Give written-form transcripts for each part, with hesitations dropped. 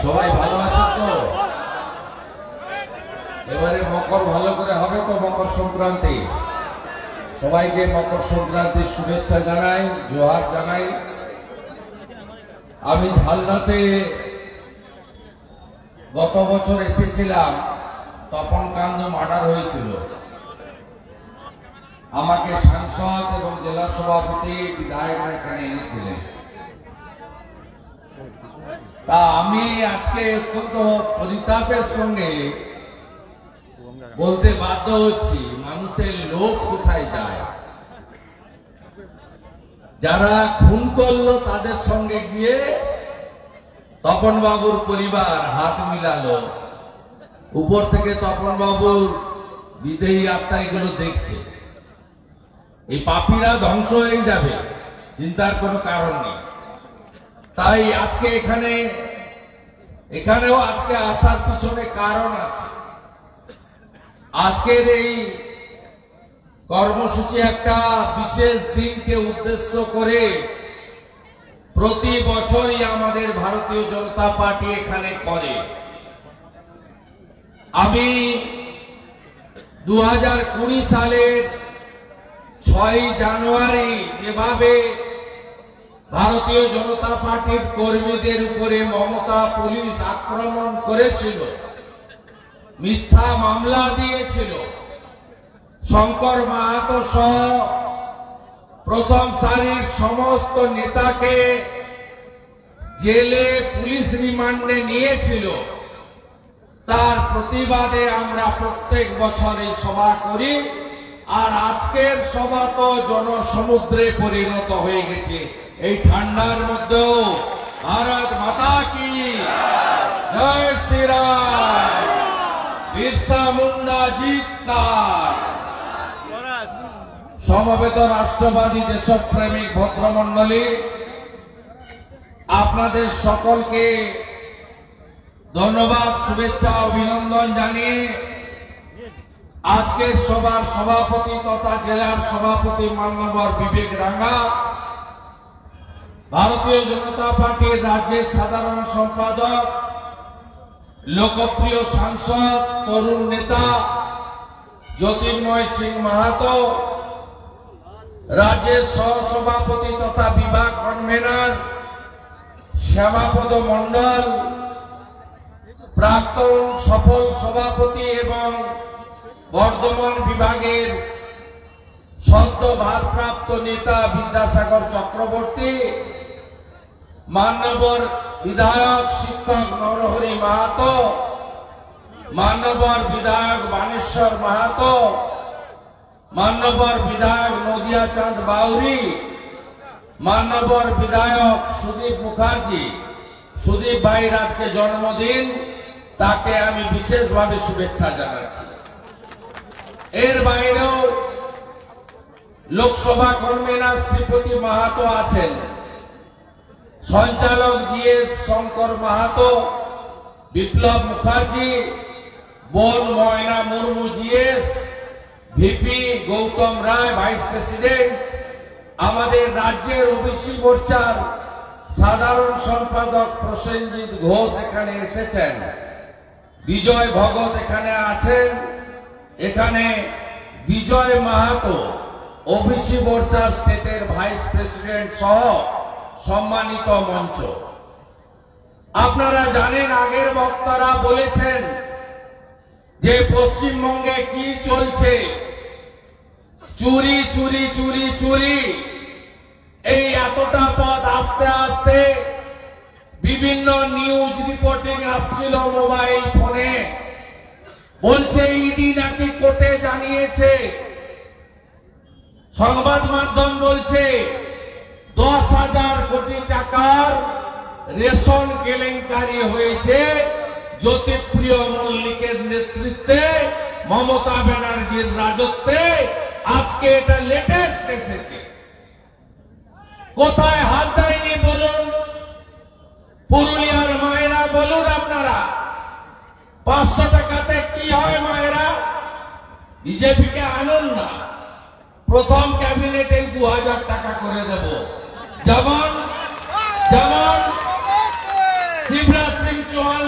সবাই ভালো আছেন তো? এবারে মকর ভালো করে হবে তো? মকর সংক্রান্তি, সবাইকে মকর সংক্রান্তির শুভেচ্ছা জানাই, জোহার জানাই। আমি ঝালনাতে গত বছর এসেছিলাম, তপন কান্দ মার্ডার হয়েছিল। আমাকে সাংসদ এবং জেলা সভাপতি বিধায়করা এখানে এনেছিলেন। তা আমি আজকে অত্যন্ত পরিতাপের সঙ্গে বলতে বাধ্য হচ্ছি, মানুষের লোভ কোথায় যায়। যারা খুন করলো তাদের সঙ্গে গিয়ে তপন বাবুর পরিবার হাত মিলালো, উপর থেকে তপন বাবুর বিদেহী আত্মা এগুলো দেখছে। এই পাপীরা ধ্বংস হয়ে যাবে, চিন্তার কোনো কারণ নেই। তাই আজকে এখানেও আজকে আসার পিছনে কারণ আছে। আজকের এই কর্মসূচি একটা বিশেষ দিনকে উদ্দেশ্য করে প্রতি বছরই আমাদের ভারতীয় জনতা পার্টি এখানে করে। আমি 2020 সালের 6 জানুয়ারি যেভাবে ভারতীয় জনতা পার্টির কর্মীদের উপরে মমতা পুলিশ আক্রমণ করেছিল, মিথ্যা মামলা দিয়েছিল, শঙ্কর মাহাতো সহ প্রথম সারির সমস্ত নেতাকে জেলে পুলিশ রিমান্ডে নিয়েছিল, তার প্রতিবাদে আমরা প্রত্যেক বছর এই সভা করি। আর আজকের সভা তো জনসমুদ্রে পরিণত হয়ে গেছে। এই ঠান্ডার মধ্যেও ভারত মাতা কি জয় শ্রীরাম, বিরসা মুন্ডা জিতকার। সমবেত রাষ্ট্রবাদী দেশপ্রেমিক ভদ্রমণ্ডলী, আপনাদের সকলকে ধন্যবাদ, শুভেচ্ছা, অভিনন্দন জানিয়ে আজকের সভার সভাপতি তথা জেলার সভাপতি মাননীয় বিবেক রাঙ্গা, ভারতীয় জনতা পার্টির রাজ্যের সাধারণ সম্পাদক, লোকপ্রিয় সাংসদ, তরুণ নেতা জ্যোতির্ময় সিং মাহাতো, রাজ্যের সহসভাপতি তথা বিভাগ কনভেনর শ্যামাপদ মন্ডল, প্রাক্তন সফল সভাপতি এবং বর্ধমান বিভাগের সদ্য ভারপ্রাপ্ত নেতা বিদ্যাসাগর চক্রবর্তী, মান্যবর বিধায়ক শিক্ষক নরহরি মাহাতো, মান্যবর বিধায়ক বানেশ্বর মাহাতো, মান্যবর বিধায়ক নদিয়া চাঁদ বাউরি, মান্যবর বিধায়ক সুদীপ মুখার্জি। সুদীপ ভাইয়ের আজকে জন্মদিন, তাকে আমি বিশেষভাবে শুভেচ্ছা জানাচ্ছি। এর বাইরেও লোকসভা কনভেনর শ্রীপতি মাহাতো আছেন, সঞ্চালক জিএস শঙ্কর মাহাতো, বিপ্লব মুখার্জি, বোন ময়না মুর্মু জিএস, ভিপি গৌতম রায় ভাইস প্রেসিডেন্ট, আমাদের রাজ্যের ওবিসি মোর্চার সাধারণ সম্পাদক প্রসেনজিৎ ঘোষ এখানে এসেছেন, বিজয় ভগত এখানে আছেন, এখানে বিজয় মাহাতো ওবিসি মোর্চা স্টেটের ভাইস প্রেসিডেন্ট সহ সম্মানিত মঞ্চ। আপনারা জানেন, আগের বক্তারা বলেছেন যে পশ্চিমবঙ্গে কি চলছে, চুরি চুরি চুরি চুরি। এই এতটা পথ আস্তে আস্তে বিভিন্ন নিউজ রিপোর্টিং আসছিল মোবাইল ফোনে, বলছে ইডি নাকি কোর্টে জানিয়েছে, সংবাদ মাধ্যম বলছে 10,000 কোটি টাকার রেশন কেলেঙ্কারি হয়েছে জ্যোতিপ্রিয় মল্লিকের নেতৃত্বে, মমতা ব্যানার্জির রাজত্বে। আজকে এটা লেটেস্ট এসেছে। কোথায় হাত দেয়নি বলুন? পুরুলিয়ার মায়েরা বলুন আপনারা, 500 টাকাতে কি হয় মায়েরা? বিজেপিকে আনুন না, প্রথম ক্যাবিনেটে 2000 টাকা করে দেব। যেমন শিবরাজ সিং চৌহান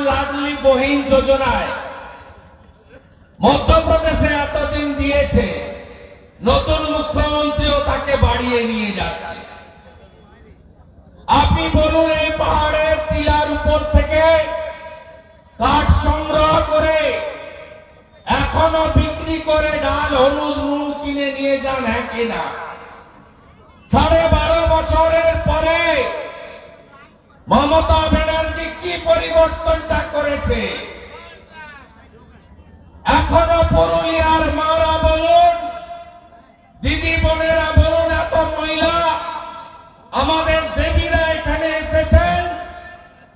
বহিন যোজনায় মধ্যপ্রদেশে এতদিন দিয়েছে, নতুন মুখ্যমন্ত্রীও তাকে বাড়িয়ে নিয়ে যাচ্ছে। আপনি বলুন, এই পাহাড়ের টিলার উপর থেকে কাঠ সংগ্রহ করে এখনো বিক্রি করে ডাল, হলুদ, নুন কিনে নিয়ে যান, হ্যাঁ কিনা? 12.5 বছরের পরে মমতা ব্যানার্জি কি পরিবর্তনটা করেছে? এখনো পুরুলিয়ার মারা বলুন, দিদি বোনেরা বলুন, এত মহিলা আমাদের দেবীরা এখানে এসেছেন,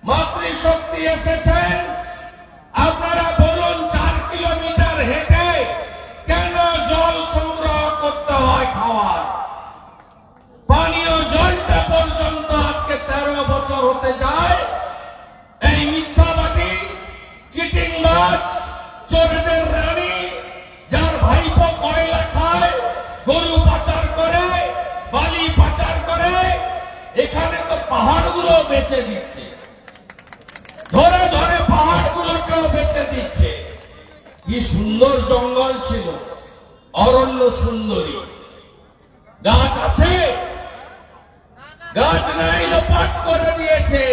মাতৃশক্তি এসেছেন, আপনারা বলুন 4 কিলোমিটার হেঁটে কেন জল সংগ্রহ করতে হয়? খাওয়ার পানীয় জলটা পর্যন্ত আজকে 13 বছর হতে যায় এই মিথ্যাবাদী চিটিংবাজ চোরদের রানী, যার ভাইপো কয়লা খায়, গরু পাচার করে, বালি পাচার করে, এখানে তো পাহাড়গুলো বেচে দিচ্ছে, ধরে ধরে পাহাড়গুলোকেও বেচে দিচ্ছে। কি সুন্দর জঙ্গল ছিল, অরণ্য সুন্দরী, গাছ আছে, গাছ নাই, লোপাট করে দিয়েছে,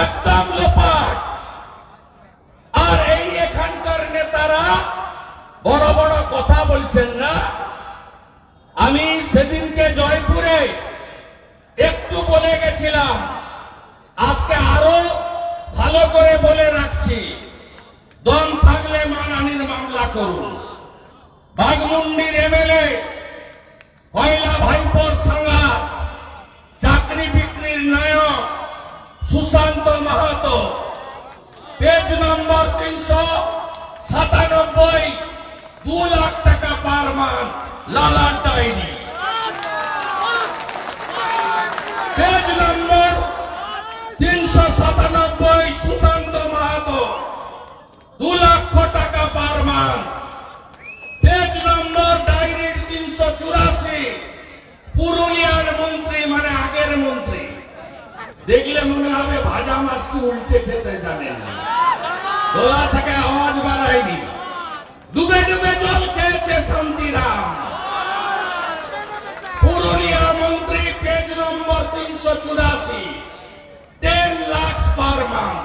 একদম লোপাট। আর এই এখানকার নেতারা বড় বড় কথা বলছেন না। আমি সেদিনকে জয়পুরে একটু বলে গেছিলাম, আজকে আরো ভালো করে বলে রাখছি, দম থাকলে মানহানির মামলা করুন। বাঘমুন্ডির এমএলএ কয়লা ভাইপোর সংঘাত, চাকরি বিক্রির নায়ক সুশান্ত মাহাতো, পেজ নম্বর 397, 2 লাখ টাকা পার মান্থ, লালার ডায়েরি। পেজ নম্বর 397, সুশান্ত মাহাতো, 2 লক্ষ টাকা পার মান্থ। পেজ নম্বর ডায়েরির 384, পুরুলিয়ার মন্ত্রী, মানে আগের মন্ত্রী, দেখলে মনে হবে ভাজা মাছটি উল্টে খেতে জানেন না, গলা থেকে আওয়াজ বাড়ায়নি, ডুবে ডুবে জল খেয়েছে শান্তিরাম। পুরুলিয়া মন্ত্রী, পেজ নম্বর 384, 10 লাখ পার মান্থ।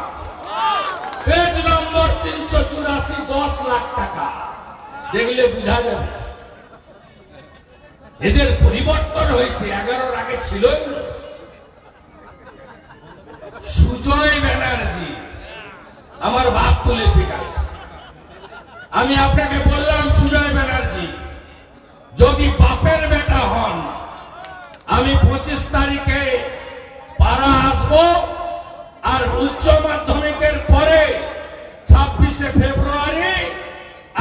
পেজ নম্বর 384, 10 লাখ টাকা। দেখলে বুঝা যাবে এদের পরিবর্তন হয়েছে, 11-র আগে ছিলই না। সুজয় ব্যানার্জি আমার বাপ তুলেছে কাল। আমি আপনাকে বললাম, সুজয় ব্যানার্জি যদি বাপের বেটা হন, আমি 25 তারিখে পাড়া আসবো, আর উচ্চ মাধ্যমিকের পরে 26শে ফেব্রুয়ারি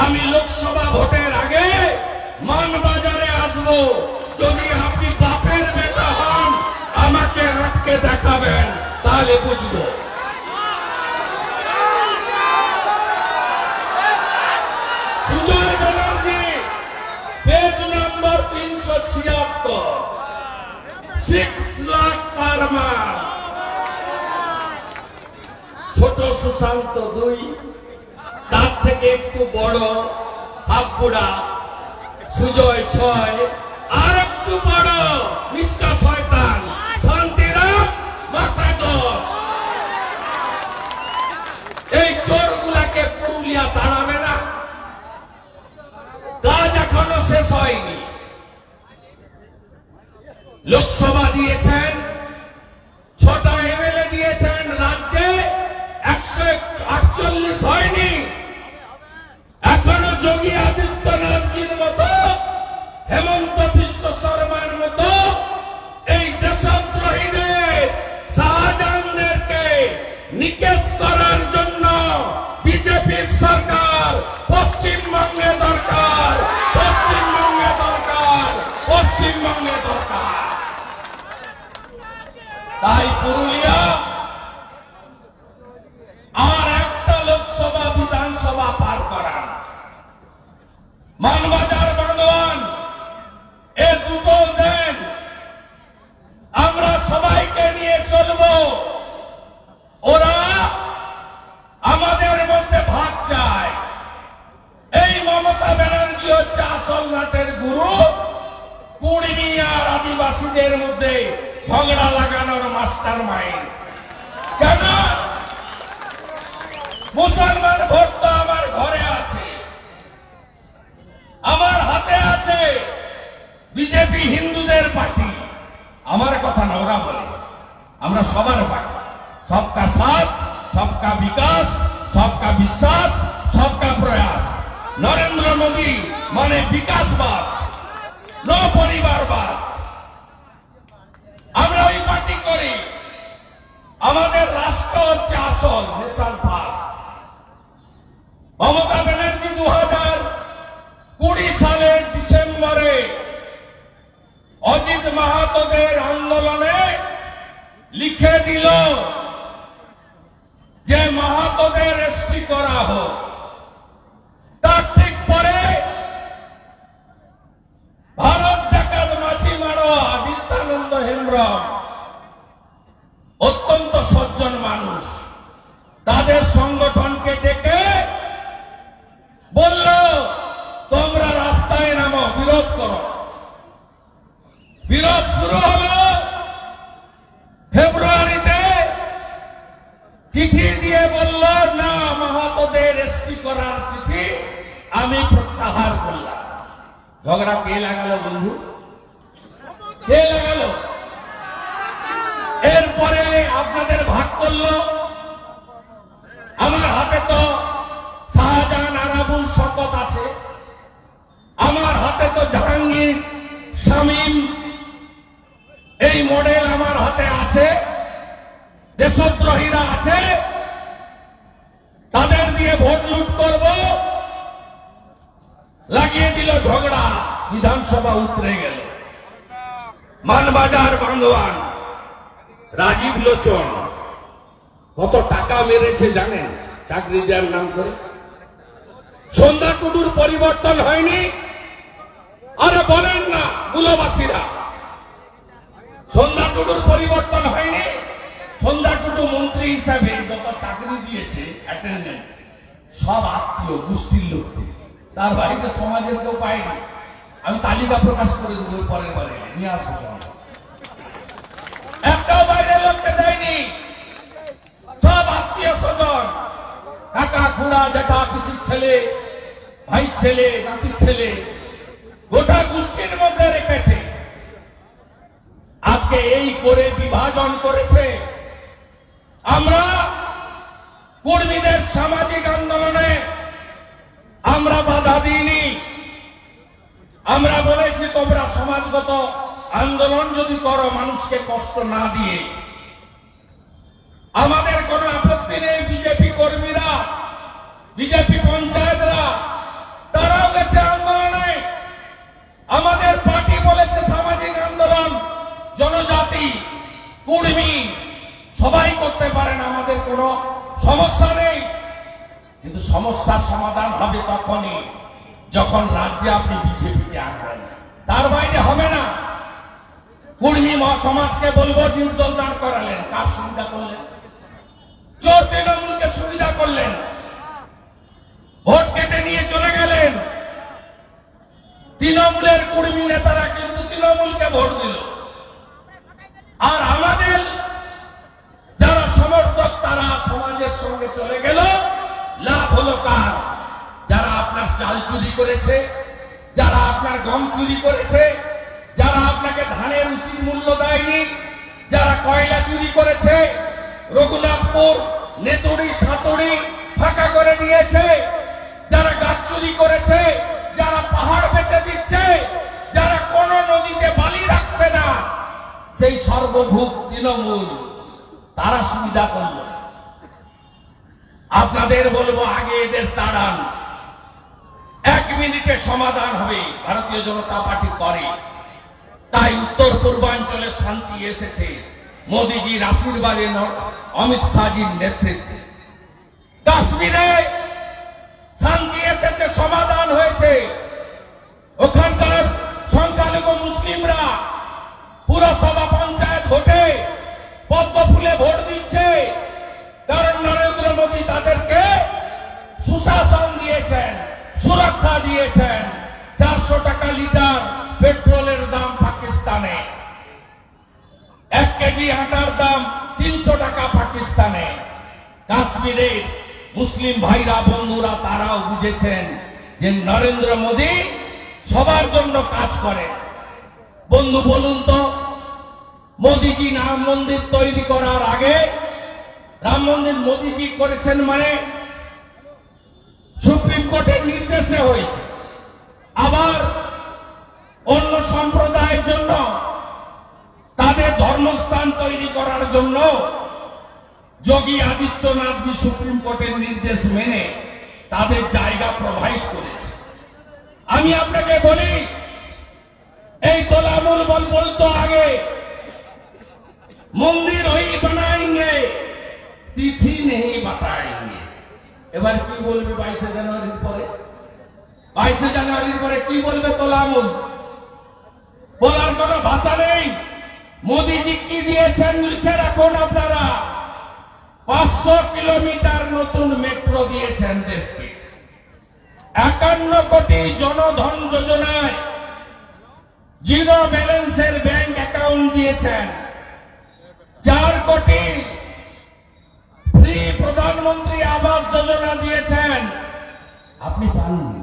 আমি লোকসভা ভোটের আগে মানবাজারে আসবো। যদি আপনি বাপের বেটা হন, আমাকে আটকে দেখাবেন, তাহলে বুঝবো। Sujoy Banerjee, page number 376, 6 lakh per month. ছোট সুশান্ত 2, তার থেকে একটু বড় হাবপুরা সুজয় 6, আর একটু বড় মিচকা শয়তান শান্তিরাম মাসে 10। এই চোরগুলাকে পুরুলিয়া তাড়াবে না, কাজ এখনো শেষ হয়নি। লোকসভা দিয়েছেন, 6টা এমএলএ দিয়েছেন, রাজ্যে 148 হয়নি। এখনো যোগী আদিত্যনাথজির মতো, হেমন্ত বিশ্ব শর্মার মতো এই দেশদ্রোহীদের, শাহজাহানদেরকে নিকেশ করার জন্য বিজেপি সরকার পশ্চিমবঙ্গে দরকার, পশ্চিমবঙ্গে দরকার, পশ্চিমবঙ্গে দরকার। তাই পুরুলিয়া আর একটা লোকসভা বিধানসভা পার করান, মানবাজার বান্দোয়ান, এ দুটো দেন, আমরা সবাইকে নিয়ে চলবো। ওরা মাস্টার মাইন্ড। কেন? মুসলমান ভোট তো আমার ঘরে আছে, আমার হাতে আছে। বিজেপি হিন্দুদের পার্টি, আমার কথা না, ওরা বলে আমরা সবার পার্টি। সবকা সাথ, সবকা বিকাশ, সবকা বিশ্বাস, সবকা প্রয়াস। নরেন্দ্র মোদী মানে বিকাশবাদ, ন পরিবারবাদ। আমরা ওই পার্টি করি। আমাদের রাষ্ট্র হচ্ছে আসল, নেশন ফার্স্ট। মমতা ব্যানার্জি 2020 সালের ডিসেম্বরে অজিত মাহাতোদের আন্দোলনে লিখে দিল যে মাহাতোদের এসপি করা হোক। তার ঠিক পরে ভারত জাকাত মাঝি মারোয়া বিদ্যানন্দ হেমব্রম, অত্যন্ত সজ্জন মানুষ, তাদের সংগঠনকে ডেকে বলল তোমরা রাস্তায় নামো, বিরোধ করো। বিরোধ শুরু হলো। ফেব্রুয়ারিতে চিঠি দিয়ে বলল না, মাহাতোদের এসপি করার চিঠি আমি প্রত্যাহার করলাম। ঝগড়া কে লাগালো বন্ধু? কে লাগালো? এরপরে আপনাদের ভাগ করলো। আমার হাতে তো শাহজাহান আরাবুল শকত আছে, আমার হাতে তো জাহাঙ্গীর শামীম, এই মডেল আমার হাতে আছে। দেশদ্রোহীরা আছে, তাদের দিয়ে ভোট লুট করব। লাগিয়ে দিল ঝগড়া, বিধানসভা উতরে গেল। মানবাজার বান্দোয়ান রাজীব লোচন কত টাকা মেরেছে জানেন চাকরি দেওয়ার নাম করে? সন্ধ্যা টুডুর পরিবর্তন হয়নি? আরে বলেন না মূলবাসীরা, সন্ধ্যা টুডুর পরিবর্তন হয়নি? সন্ধ্যা টুডু মন্ত্রী হিসাবে যত চাকরি দিয়েছে অ্যাটেন্ডেন্ট, সব আত্মীয় গোষ্ঠীর লোককে, তার বাড়িতে সমাজের কেউ পায়নি। আমি তালিকা প্রকাশ করে দেবো পরের বারে, নিয়ে আসবো। একটাও বাইরের লোককে দেয়নি, সব আত্মীয় স্বজন, কাকা খুড়া জ্যাঠা পিসির ছেলে, ভাই ছেলে, নাতির ছেলে, গোটা গোষ্ঠীর মধ্যে রেখেছে। আজকে এই করে বিভাজন করেছে। আমরা কর্মীদের সামাজিক আন্দোলনে আমরা বাধা দিইনি। আমরা বলেছি তোমরা সমাজগত আন্দোলন যদি করো মানুষকে কষ্ট না দিয়ে, আমাদের কোনো আপত্তি নেই। বিজেপি কর্মীরা, বিজেপি পঞ্চায়েতরা, তারাও গেছে আন্দোলনে। আমাদের পার্টি বলেছে সামাজিক আন্দোলন জনজাতি কর্মী সবাই করতে পারেন, আমাদের কোনো সমস্যা নেই। কিন্তু সমস্যার সমাধান হবে তখনই যখন রাজ্যে আপনি বিজেপিকে আনবেন, তার বাইরে হবে না। কর্মী সমাজকে বলবো নির্দল দাঁড় করালেন, কার সুবিধা করলেন? চোর তৃণমূলকে সুবিধা করলেন, ভোট কেটে নিয়ে চলে গেলেন। তৃণমূলের কর্মী নেতারা কিন্তু তৃণমূলকে ভোট দিল। আর আমাদের যারা সমর্থক তারা সমাজের সঙ্গে চলে গেল। লাভ হলো কার? যারা আপনার চাল চুরি করেছে, যারা আপনার গম চুরি করেছে, যারা আপনাকে ধানের উচিত মূল্য দেয়নি, যারা কয়লা চুরি করেছে, রঘুনাথপুর নেতুড়ি সাতুড়ি ফাঁকা করে দিয়েছে, যারা গাছ চুরি করেছে, যারা পাহাড় বেচে দিচ্ছে, যারা কোন নদীতে বালি রাখছে না, সেই সর্বভূত তৃণমূল, তারা সুবিধা করল। আপনাদের বলবো আগে এদের তাড়ান, 1 মিনিটে সমাধান হবে। ভারতীয় জনতা পার্টি করে তাই উত্তর পূর্বাঞ্চলে শান্তি এসেছে মোদীজির আশীর্বাদে, অমিত শাহজির নেতৃত্বে। কাশ্মীরে শান্তি এসেছে, সমাধান হয়েছে। ওখানকার সংখ্যালঘু মুসলিমরা পুরসভা পঞ্চায়েত ভোটে পদ্ম ফুলে ভোট দিচ্ছে, কারণ নরেন্দ্র মোদী তাদেরকে সুশাসন দিয়েছেন, সুরক্ষা দিয়েছেন। 400 টাকা লিটার পেট্রোলের দাম পাকিস্তানে, 1 কেজি কেজি আটার দাম 300 টাকা পাকিস্তানে। কাশ্মীরে মুসলিম ভাইরা বন্ধুরা তারাও বুঝেছেন যে নরেন্দ্র মোদী সবার জন্য কাজ করে। বন্ধু বলুন তো, মোদীজি রাম মন্দির তৈরি করার আগে রাম মন্দির মোদীজি করেছেন মানে সুপ্রিম কোর্টের নির্দেশে হয়েছে। আবার অন্য সম্প্রদায়ের জন্য তাদের ধর্মস্থান তৈরি করার জন্য যোগী আদিত্যনাথজি সুপ্রিম কোর্টের নির্দেশ মেনে তাদের জায়গা প্রোভাইড করেছে। আমি আপনাকে বলি, এই তোলামুল বলতো আগে মন্দির ওই বানাएंगे তিথি नहीं बताएंगे। এবার কি বলবে 22 জানুয়ারির পরে? 22 জানুয়ারির পরে কি বলবে তোলামুল? বলার কোনো ভাষা নেই। মোদীজি কি দিয়েছেন লিখে রাখুন আপনারা। 500 কিলোমিটার নতুন মেট্রো দিয়েছেন দেশকে। 51 কোটি জনধন যোজনায় জিরো ব্যালেন্সের ব্যাংক অ্যাকাউন্ট দিয়েছেন। 4 কোটি ফ্রি প্রধানমন্ত্রী আবাস যোজনা দিয়েছেন। আপনি পাননি।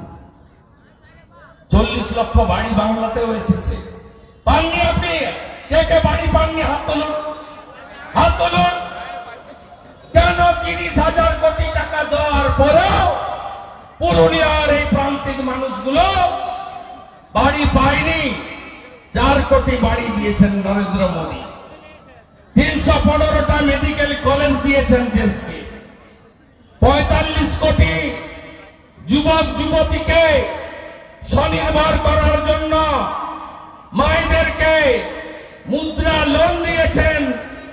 40 লক্ষ বাড়ি বাংলাতেও এসেছে, পাননি আপনি। কে কে বাড়ি পাননি হাত তুলুন, হাত তুলুন। কেন 30,000 কোটি টাকা দেওয়ার পরেও পুরুলিয়ার এই প্রান্তিক মানুষগুলো বাড়ি পায়নি? 4 কোটি বাড়ি দিয়েছেন নরেন্দ্র মোদী। 315টা মেডিকেল কলেজ দিয়েছেন দেশকে। 45 কোটি যুবক যুবতীকে স্বনির্ভর করার জন্য মায়েদেরকে মুদ্রা লোন দিয়েছেন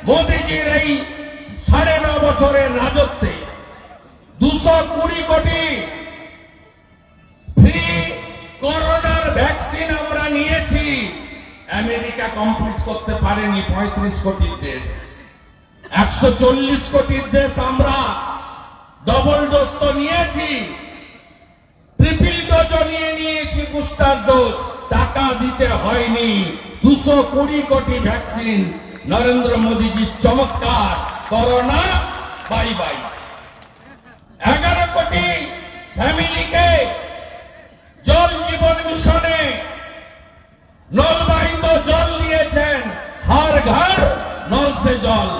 মোদীজির এই 9.5 বছরের রাজত্বে। 220 কোটি ফ্রি করোনার ভ্যাকসিন আমরা নিয়েছি। আমেরিকা কমপ্লিট করতে পারেনি 35 কোটির দেশ। 140 কোটির দেশ আমরা ডবল ডোজ তো নিয়েছি, ট্রিপল ডোজ নিয়েছি, বুস্টার ডোজ টাকা দিতে হয়নি। 220 কোটি ভ্যাকসিন নরেন্দ্র মোদীজি চমৎকার। Corona bye bye. 11 কোটি ফ্যামিলিকে জল জীবন মিশনে নলবাহিত জল দিয়েছেন। হর ঘর নল সে জল।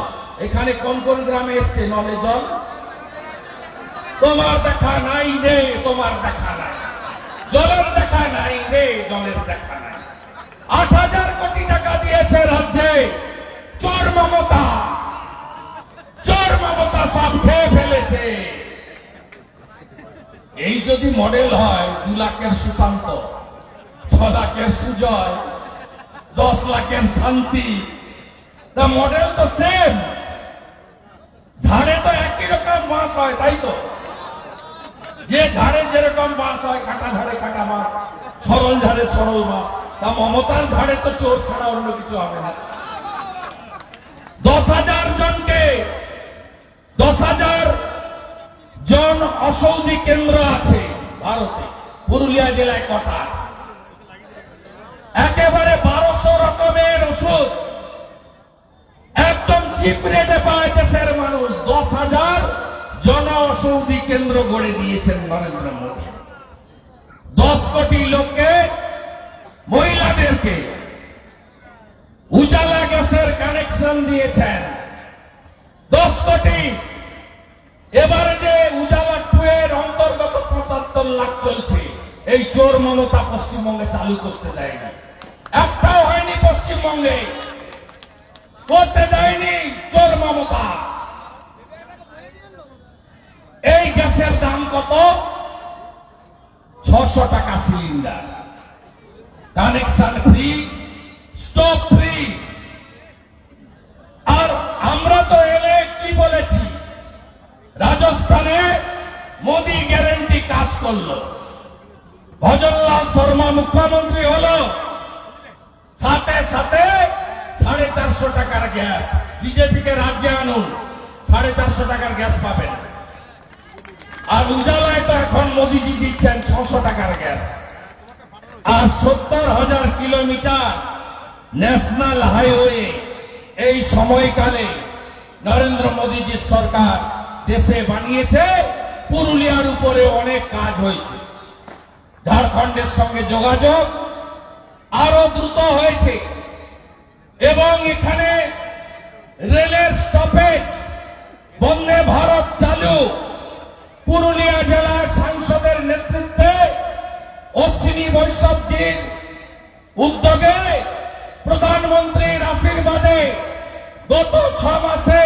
এখানে কোন কোন গ্রামে এসছে নলে জল? তোমার দেখা নাই রে, তোমার দেখা নাই। জলের দেখা নাই রে, জলের দেখা নাই। 8,000 কোটি টাকা দিয়েছে রাজ্যে। চোর মমতা, চোর মমতা সব খেয়ে ফেলেছে। এই যদি মডেল হয় 2 লাখের সুশান্ত, 6 লাখের সুজয়, 10 লাখের শান্তি, মডেল তো সেম। ঝাড়ে তো একই রকম বাঁশ হয়, তাই তো? যে ঝাড়ে যেরকম বাঁশ হয়, কাটা ঝাড়ে কাটা বাঁশ, সরল ঝাড়ে সরল বাঁশ। তা মমতার ঝাড়ে তো চোর ছাড়া অন্য কিছু হবে না। 10,000 জনকে 10,000 জন অসৌধি কেন্দ্র আছে ভারতে। পুরুলিয়া জেলায় কটা আছে? একেবারে 1200 রকমের ওষুধ একদম চিপ রেটে পায় দেশের মানুষ। 10,000 জন ঔষধি কেন্দ্র গড়ে দিয়েছেন নরেন্দ্র মোদী। 10 কোটি লোককে, মহিলাদেরকে উজালা গ্যাসের কানেকশন দিয়েছেন। 10 কোটি। এবারে যে উজালা 2 এর অন্তর্গত 75 লাখ চলছে, এই চোর মমতা পশ্চিমবঙ্গে চালু করতে দেয়নি। একটাও হয়নি পশ্চিমবঙ্গে, করতে দেয়নি চোর মমতা। এই গ্যাসের দাম কত? 600 টাকা cylinder. Connection free, stove free. আর আমরা তো এলে কি বলেছি? রাজস্থানে মোদী গ্যারেন্টি কাজ করলো। ভজনলাল শর্মা মুখ্যমন্ত্রী হলো, সাথে সাথে 450 টাকার গ্যাস। বিজেপিকে রাজ্যে আনুন, 450 টাকার গ্যাস পাবেন। আর উজালায় তো এখন মোদীজি দিচ্ছেন 600 টাকার গ্যাস। আর 70,000 কিলোমিটার ন্যাশনাল হাইওয়ে এই সময়কালে নরেন্দ্র মোদীজির সরকার দেশে বানিয়েছে, পুরুলিয়ার উপরে অনেক কাজ হয়েছে। ঝাড়খণ্ডের সঙ্গে যোগাযোগ আরো দ্রুত হয়েছে এবং এখানে রেলের স্টপেজ, বন্দে ভারত চালু। পুরুলিয়া জেলার সাংসদের নেতৃত্বে অশ্বিনী বৈষ্ণবজির উদ্যোগে, প্রধানমন্ত্রীর আশীর্বাদে গত 6 মাসে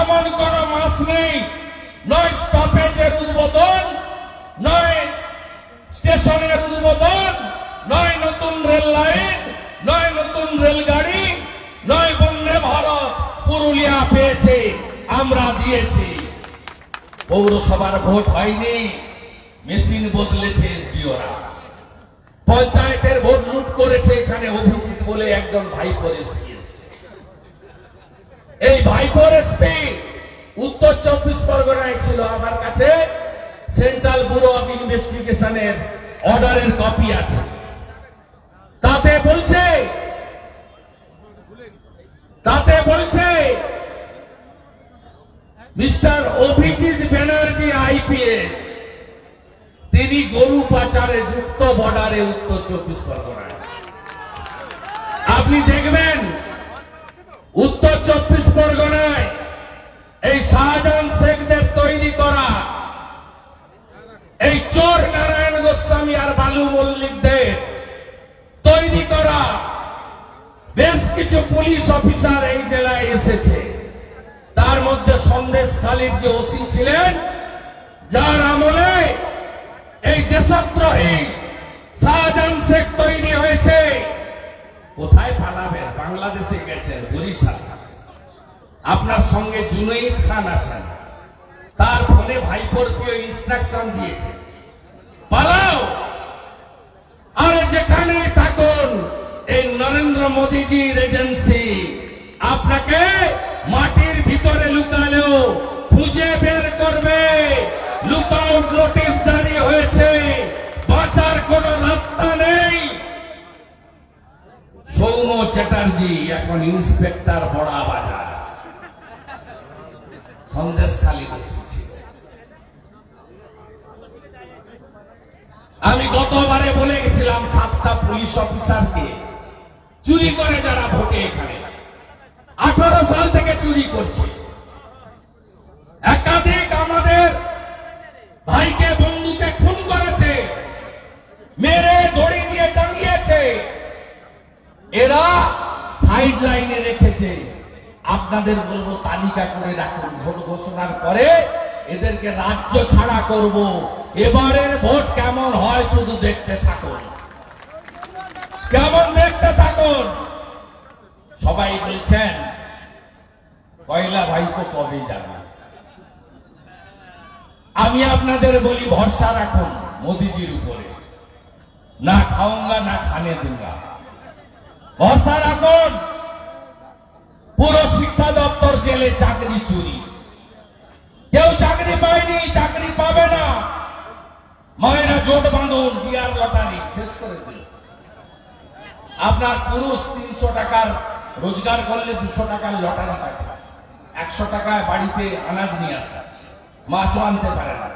এমন কোন মাস নেই নয় স্টপেজের উদ্বোধন, নয় স্টেশনের উদ্বোধন, নয় নতুন রেল লাইন, নয় নতুন রেলগাড়ি, নয় বন্দে ভারত পুরুলিয়া পেয়েছে, আমরা দিয়েছি। পৌরসভার ভোট হয়নি, মেশিন বদলেছে এসডিওরা। পঞ্চায়েতের ভোট লুট করেছে, এখানে অভিজিৎ বলে একজন ভাইপোর এসপি এসছে। এই ভাইপোর এসপি উত্তর 24 পরগনায় ছিল। আমার কাছে সেন্ট্রাল ব্যুরো অফ ইনভেস্টিগেশনের অর্ডারের কপি আছে। তাতে বলছে মিস্টার অভিজিৎ ব্যানার্জি আইপিএস, তিনি গরু পাচারে যুক্ত বর্ডারে উত্তর 24 পরগনায়। আপনি দেখবেন উত্তর 24 পরগনায় এই শাহজাহান শেখদের তৈরি করা, এই চোর নারায়ণ গোস্বামী আর বালু মল্লিকদের তৈরি করা বেশ কিছু পুলিশ অফিসার এই জেলায় এসেছে। তার মধ্যে সন্দেশখালীর যে ওসি ছিলেন, যার আমলে এই দেশদ্রোহী শাহজাহান শেখ তৈরি হয়েছে। কোথায় পালাবেন? বাংলাদেশে গেছেন, বরিশাল। আপনার সঙ্গে জুনাইদ খান আছেন, তার ফোনে ভাইপোর প্রিয় ইনস্ট্রাকশন দিয়েছে, পালাও। আর যেখানে থাকুন, এই নরেন্দ্র মোদীজির এজেন্সি আপনাকে মাটির ভিতরে লুকালেও খুঁজে বের করবে। লুকআউট নোটিশ জারি হয়েছে, বাঁচার কোন রাস্তা নেই। সৌম্য চ্যাটার্জি এখন ইন্সপেক্টর বড়া বাজার, সন্দেশখালী এসেছে। আমি গতবারে বলে গেছিলাম 7টা পুলিশ অফিসারকে চুরি করে যারা ভোটে, এখানে 18 সাল থেকে চুরি করছে। একাধিক আমাদের ভাইকে বন্ধুকে খুন করেছে, মেরে দড়ি দিয়ে টাঙিয়েছে। এরা সাইড লাইনে রেখেছে। আপনাদের বলবো তালিকা করে রাখুন, ভোট ঘোষণার পরে এদেরকে রাজ্য ছাড়া করব। এবারের ভোট কেমন হয় শুধু দেখতে থাকুন, কেমন দেখতে থাকুন। সবাই বলছেন পয়লা ভাইপো কবে যাবে। আমি আপনাদের বলি ভরসা রাখুন মোদিজির উপরে, না খাওঙ্গা না খানে দুঙ্গা। ভরসা রাখুন। পুরো শিক্ষা দপ্তর জেলে চাকরি চুরি, কেউ চাকরি পায়নি, চাকরি পাবে না। মায়েরা জোট বাঁধুন, বিয়ার লটারি শেষ করে দিল। আপনার পুরুষ 300 টাকার রোজগার করলে 200 টাকার লটারি কাটে। 100 টাকায় বাড়িতে আনাজ নিয়ে আসা, মাছও আনতে পারে না,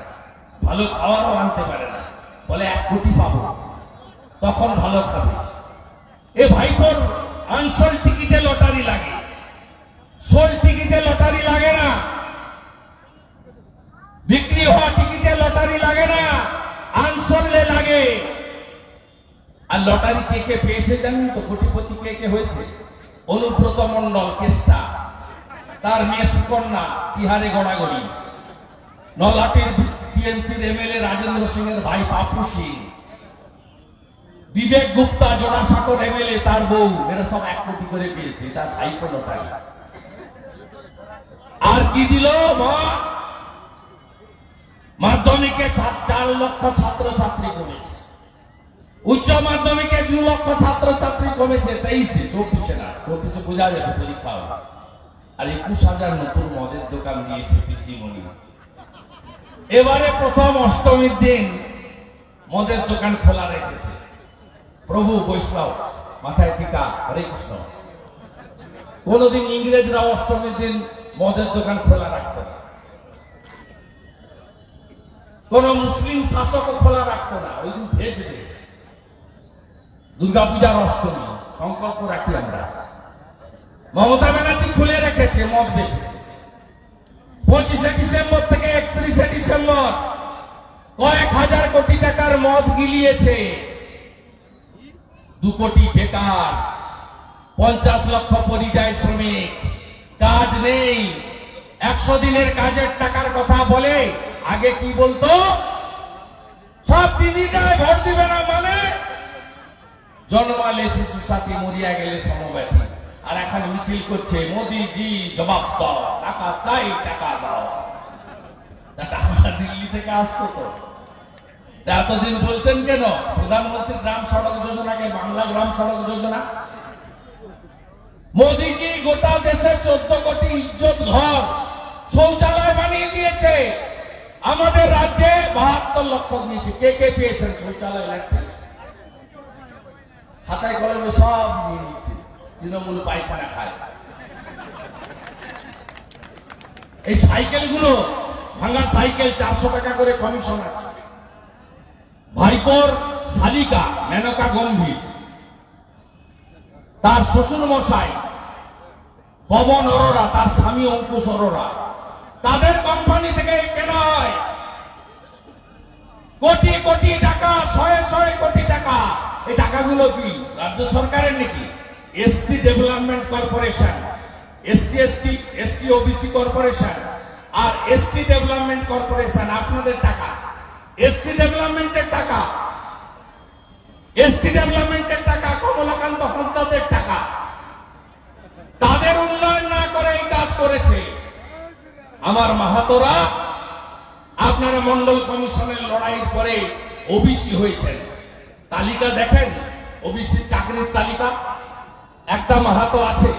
ভালো খাওয়ারও আনতে পারে না, বলে 1 কোটি পাবো, তখন ভালো খাবে। এ ভাইপোর আনসোল টিকিটে লটারি লাগে, সোল টিকিটে লটারি লাগে না, বিক্রি হওয়া টিকিটে লটারি লাগে না, আনসোলে লাগে। আর লটারি কে কে পেয়েছে জানেন তো? কোটিপতি কে কে হয়েছে? অনুব্রত মন্ডল কেষ্টা, তার মেয়ে সুকন্যা বিহারে গড়াগড়ি, নলহাটির টিএমসির এমএলএ রাজেন্দ্র সিং এর ভাই পাপু সিং, বিবেক গুপ্তা জোড়াসাঁকোর এমএলএ তার বউ, এরা সব 1 কোটি করে পেয়েছে। তার ভাইপো লটারি। আর কি দিল? মাধ্যমিকে 4 লক্ষ ছাত্রছাত্রী কমেছে, উচ্চ মাধ্যমিকে 2 লক্ষ ছাত্রছাত্রী কমেছে। 23-এ, 24-এ না, 24-এ বোঝা যাবে পরীক্ষা হবে। আর 21,000 নতুন মদের দোকান দিয়েছে পিসিমণি। এবারে প্রথম অষ্টমীর দিন মদের দোকান খোলা রেখেছে। প্রভু বৈষ্ণব, মাথায় টিকা, হরে কৃষ্ণ। কোনদিন ইংরেজরা অষ্টমীর দিন মদের দোকান খোলা রাখতো না, কোন মুসলিম শাসকও খোলা রাখতো না, ওই দিন ভেজবে। দুর্গাপূজার অষ্টমী সংকল্প রাখি আমরা। মমতা ব্যানার্জি খুলে রেখেছে, মদ বেচেছে। 25শে ডিসেম্বর থেকে 31শে ডিসেম্বর কয়েক হাজার কোটি টাকার মদ গিলিয়েছে। 2 কোটি বেকার, 50 লক্ষ পরিযায়ী শ্রমিক, কাজ নেই। 100 দিনের কাজের টাকার কথা বলে আগে কি বলতো, সব দিদিরাই ভোট দিবে না মানে জন্মালে শিশু সাথী, মরিয়া গেলে সমব্যথী। আর এখন মিছিল করছে মোদিজি জবাব দাও, টাকা চাই, টাকা দাও। টাকা দিল্লি থেকে আসতো তো। এতদিন বলতেন কেন প্রধানমন্ত্রী গ্রাম সড়ক যোজনাকে বাংলা গ্রাম সড়ক যোজনা? মোদিজি গোটা দেশে 14 কোটি ইজ্জত ঘর শৌচালয় বানিয়ে দিয়েছে। আমাদের রাজ্যে 72 লক্ষ দিয়েছে। কে কে পেয়েছেন শৌচালয়? খাতায় কলমে সব নিয়ে নিচ্ছে, তৃণমূল পায়খানা খায়। এই সাইকেল গুলো, ভাঙা সাইকেল 400 টাকা করে কমিশন আছে। ভাইপোর শালিকা মেনকা গম্ভীর, তার শ্বশুর মশাই পবন অরোরা, তার স্বামী অঙ্কুশ অরোরা, তাদের কোম্পানি থেকে কেনা হয় কোটি কোটি টাকা, 100 কোটি টাকা। এই টাকাগুলো কি রাজ্য সরকারের নাকি? SC development corporation, SC OBC corporation আর এসটি ডেভেলপমেন্ট কর্পোরেশন, আপনাদের টাকা। এসসি ডেভেলপমেন্টের টাকা, এসটি ডেভেলপমেন্টের টাকা কমলাকান্ত হাসদাদের টাকা। তাদের উন্নয়ন না করে এই কাজ করেছে। আমার মাহাতোরা, আপনারা মন্ডল কমিশনের লড়াইয়ের পরে ওবিসি হয়েছেন। তালিকা দেখেন, ওবিসি চাকরির তালিকা, একটা মাহাতো আছে।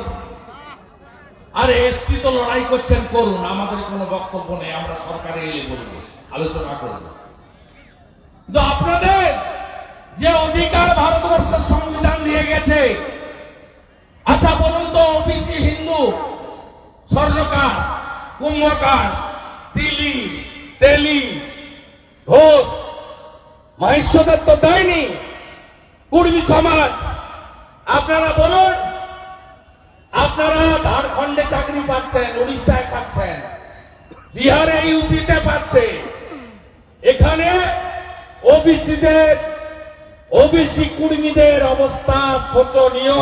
আর এসটি তো লড়াই করছেন, করুন, আমাদের কোনো বক্তব্য নেই, আমরা সরকারে এলে বলবো, আলোচনা করব। তো আপনাদের যে অধিকার ভারতবর্ষের সংবিধান দিয়ে গেছে, আচ্ছা বলুন তো, ওবিসি হিন্দু, স্বর্ণকার, কুম্ভকার, তিলি, তেলি, ঘোষ, মহিষ্যদের তো দেয়নি। কুর্মী সমাজ, আপনারা বলুন, আপনারা ঝাড়খণ্ডে চাকরি পাচ্ছেন, উড়িষ্যায় পাচ্ছেন, বিহারে ইউপিতে পাচ্ছে। এখানে ওবিসিদের, ওবিসি কুর্মীদের অবস্থা শোচনীয়।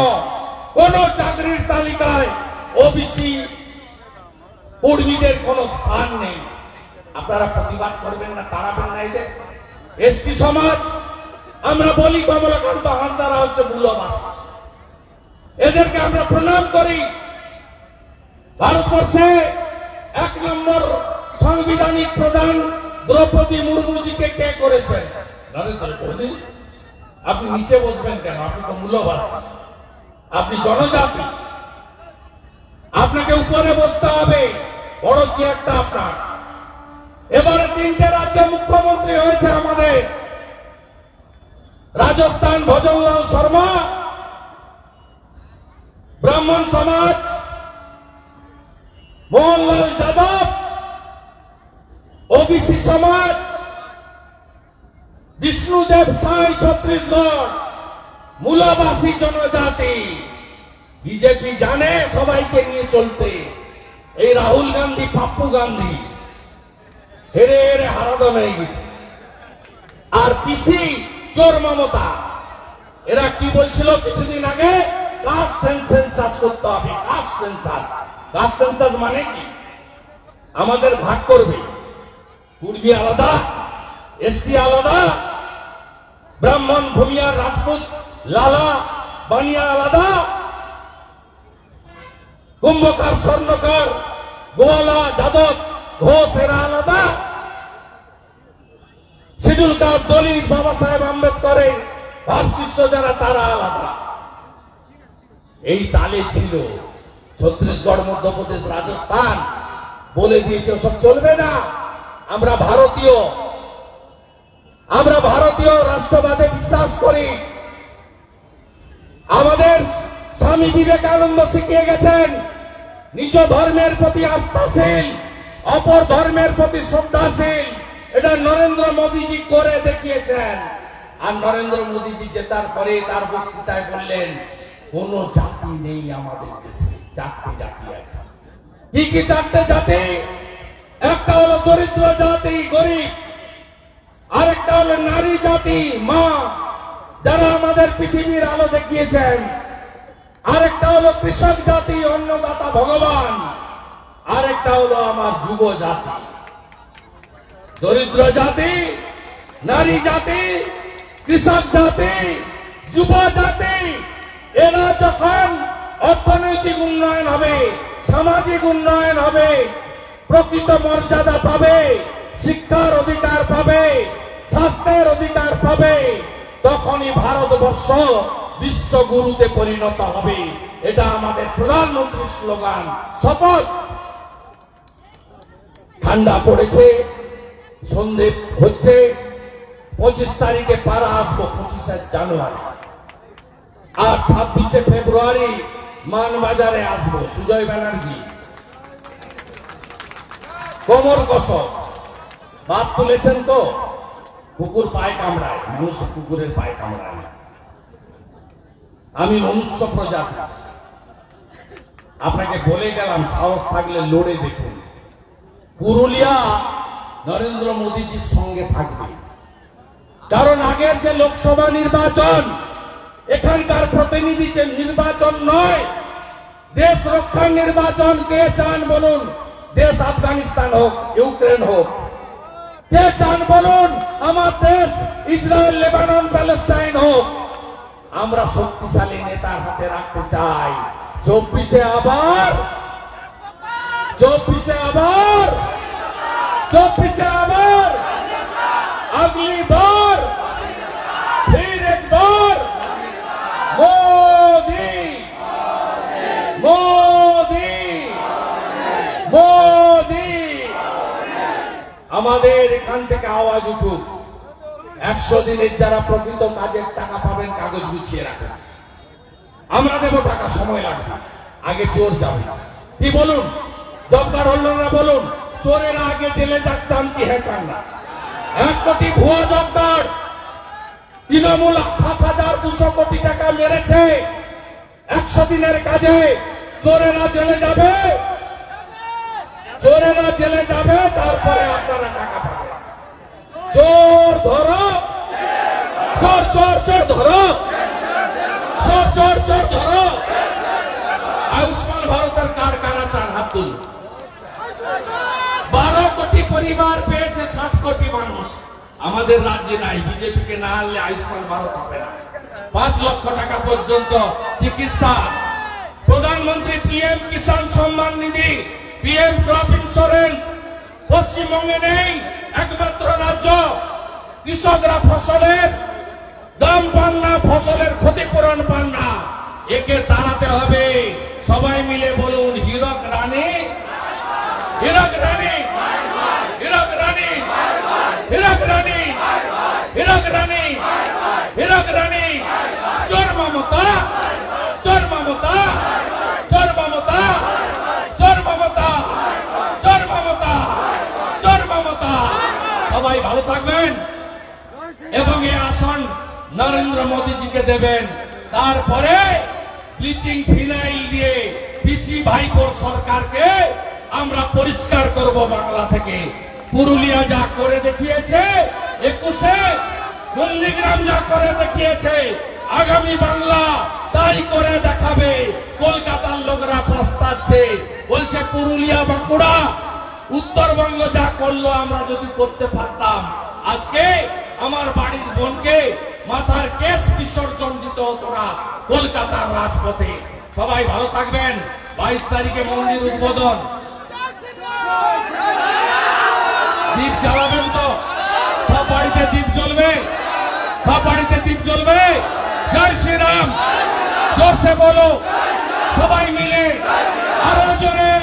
কোন চাকরির তালিকায় ওবিসি কর্মীদের কোন স্থান নেই। আপনারা প্রতিবাদ করবেন না, তাড়াবেন না এদের? এসটি সমাজ, আমরা বলি কমলাকান্ত হাসদারা হচ্ছে মূল্যবাসী, এদেরকে আমরা প্রণাম করি। ভারতবর্ষে 1 নম্বর সাংবিধানিক প্রধান দ্রৌপদী মুর্মুজিকে কে করেছেন? নরেন্দ্র মোদী। আপনি নিচে বসবেন কেন? আপনি তো মূল্যবাসী, আপনি জনজাতি, আপনাকে উপরে বসতে হবে, বড় চেয়ারটা আপনার। এবারে 3টে রাজ্য মুখ্যমন্ত্রী হয়েছে আমাদের। রাজস্থান ভজনলাল শর্মা, ব্রাহ্মণ সমাজ মোহনলাল যাদব, ওবিসি সমাজ বিষ্ণুদেব সাই ছত্তিশগড়, মূলবাসী জনজাতি। বিজেপি জানে সবাইকে নিয়ে চলতে। এই রাহুল গান্ধী, পাপ্পু গান্ধী হেরে হেরে হারাদম হয়ে গেছে। আর পিসি চোর মমতা, এরা কি বলছিল কিছুদিন আগে? কাস্ট সেন্সাস করতে হবে। কাস্ট সেন্সাস, কাস্ট সেন্সাস মানে কি? আমাদের ভাগ করবে, কুর্মী আলাদা, এসটি আলাদা, ব্রাহ্মণ, ভূমিয়া, রাজপুত, লালা, বানিয়া আলাদা, কুম্ভকার, স্বর্ণকার, গোয়ালা, যাদব, ঘোষ এরা আলাদা, শিডিউল কাস্ট, দলিত, বাবা সাহেব আম্বেদকরের ভাবশিষ্য যারা তারা আলাদা। এই তালে ছিল। ছত্তিশগড়, মধ্যপ্রদেশ, রাজস্থান বলে দিয়েছে সব চলবে না। আমরা ভারতীয়, আমরা ভারতীয় রাষ্ট্রবাদে বিশ্বাস করি। আমাদের স্বামী বিবেকানন্দ শিখিয়ে গেছেন নিজ ধর্মের প্রতি আস্থাশীল, অপর ধর্মের প্রতি শ্রদ্ধাশীল। এটা নরেন্দ্র মোদীজি করে দেখিয়েছেন। আর নরেন্দ্র মোদীজি জেতার পরে তার বক্তৃতায় বললেন, কোন জাতি নেই আমাদের দেশে, চারটি জাতি আছে। কি কি চারটে জাতি? একটা হলো দরিদ্র জাতি, গরিব। আরেকটা হলো নারী জাতি, মা, যারা আমাদের পৃথিবীর আলো দেখিয়েছেন। আরেকটা হলো কৃষক জাতি, অন্নদাতা ভগবান। আরেকটা হলো আমার যুব জাতি। দরিদ্র জাতি, নারী জাতি, কৃষক জাতি, যুব জাতি, এরা যখন অর্থনৈতিক উন্নয়ন হবে, সামাজিক উন্নয়ন হবে, প্রকৃত মর্যাদা পাবে, শিক্ষার অধিকার পাবে, স্বাস্থ্যের অধিকার পাবে, তখনই ভারতবর্ষ বিশ্বগুরুতে পরিণত হবে। এটা আমাদের প্রধানমন্ত্রীর স্লোগান। শপথ। ঠান্ডা পড়েছে, সন্ধে হচ্ছে, 25 তারিখে পাড়া আসবো, 25শে জানুয়ারি। আর 26শে ফেব্রুয়ারি মানবাজারে আসবো। সুজয় ব্যানার্জি কোমর কসব বাদ তুলেছেন তো? কুকুর পায়ে কামড়ায়, মানুষ কুকুরের পায়ে কামড়ায় না। আমি মনুষ্য প্রজাতি, আপনাকে বলে গেলাম, সাহস থাকলে লড়ে দেখুন। পুরুলিয়া নরেন্দ্র মোদীজির সঙ্গে থাকবে, কারণ আগের যে লোকসভা নির্বাচন, এখানকার প্রতিনিধি যে নির্বাচন নয়, দেশ রক্ষার নির্বাচন। কে চান বলুন? দেশ আফগানিস্তান হোক, ইউক্রেন হোক। কে চান বলুন? আমার দেশ ইসরায়েল, লেবানন, প্যালেস্টাইন হোক। আমরা শক্তিশালী নেতার হাতে রাখতে চাই। 24শে আবার, 24শে আবার, 24শে আবার, अगली बार फिर एक बार मोदी मोदी मोदी। আমাদের এখান থেকে আওয়াজ উঠুক। 100 দিনের যারা প্রকৃত কাজের টাকা পাবেন, কাগজ গুছিয়ে রাখুন। আমরা দেব টাকা, সময় লাগবে, আগে চোর যাবে। কি বলুন? জব কার্ড হোল্ডাররা বলুন, চোরেরা আগে জেলে যাক, চান কি? হ্যাঁ চান না? 1 কোটি ভুয়া জব কার্ড, তৃণমূল 7,200 কোটি টাকা মেরেছে 100 দিনের কাজে। চোরেরা জেলে যাবে, চোরেরা জেলে যাবে, তারপরে আপনারা টাকা পাবেন। চোর ধরো, চোর চোর চোর ধরো, চোর চোর চোর ধরো। আয়ুষ্মান ভারতের কার্ড কারা চান? হাত তুলুন। 12 কোটি পরিবার পেয়েছে, 60 কোটি মানুষ। আমাদের রাজ্যে নাই। বিজেপিকে না আনলে আয়ুষ্মান ভারত হবে না। 5 লক্ষ টাকা পর্যন্ত চিকিৎসা। প্রধানমন্ত্রী PM Kisan Samman Nidhi, PM crop insurance পশ্চিমবঙ্গে নেই। একমাত্র রাজ্য। কৃষকরা ফসলের দাম পান না, ফসলের ক্ষতিপূরণ পান না। একে তাড়াতে হবে। সবাই মিলে বলুন, হীরক রানী, হীরক রানী, হীরক রানী, হীরক রানী, হীরক রানী, হীরক রানী। চোর মমতা, চোর মমতা, চোর মমতা, চোর মমতা, চোর মমতা, চোর মমতা। সবাই ভালো থাকবেন এবং এই আসন নরেন্দ্র মোদীজিকে দেবেন। তারপরে ব্লিচিং ফিনাইল দিয়ে পিসি ভাইপোর সরকারকে আমরা পরিষ্কার করব বাংলা থেকে। পুরুলিয়া যা করে দেখিয়েছে, 21শে নন্দীগ্রাম যা করে দেখিয়েছে, আগামী বাংলা তাই করে দেখাবে। কলকাতার লোকরা প্রস্তাচ্ছে, বলছে পুরুলিয়া, বাঁকুড়া, উত্তরবঙ্গ যা করলো আমরা যদি করতে পারতাম, আজকে আমার বাড়ির বোনকে মাথার কেস বিসর্জন দিতে হতো না কলকাতার রাজপথে। সবাই ভালো থাকবেন। 22 তারিখে মন্দির উদ্বোধন। দীপ জ্বালাবেন তো? সব বাড়িতে দীপ জ্বলবে, সব বাড়িতে দীপ জ্বলবে। জয় শ্রীরাম। জোরসে বলো সবাই মিলে, আরো জোরে।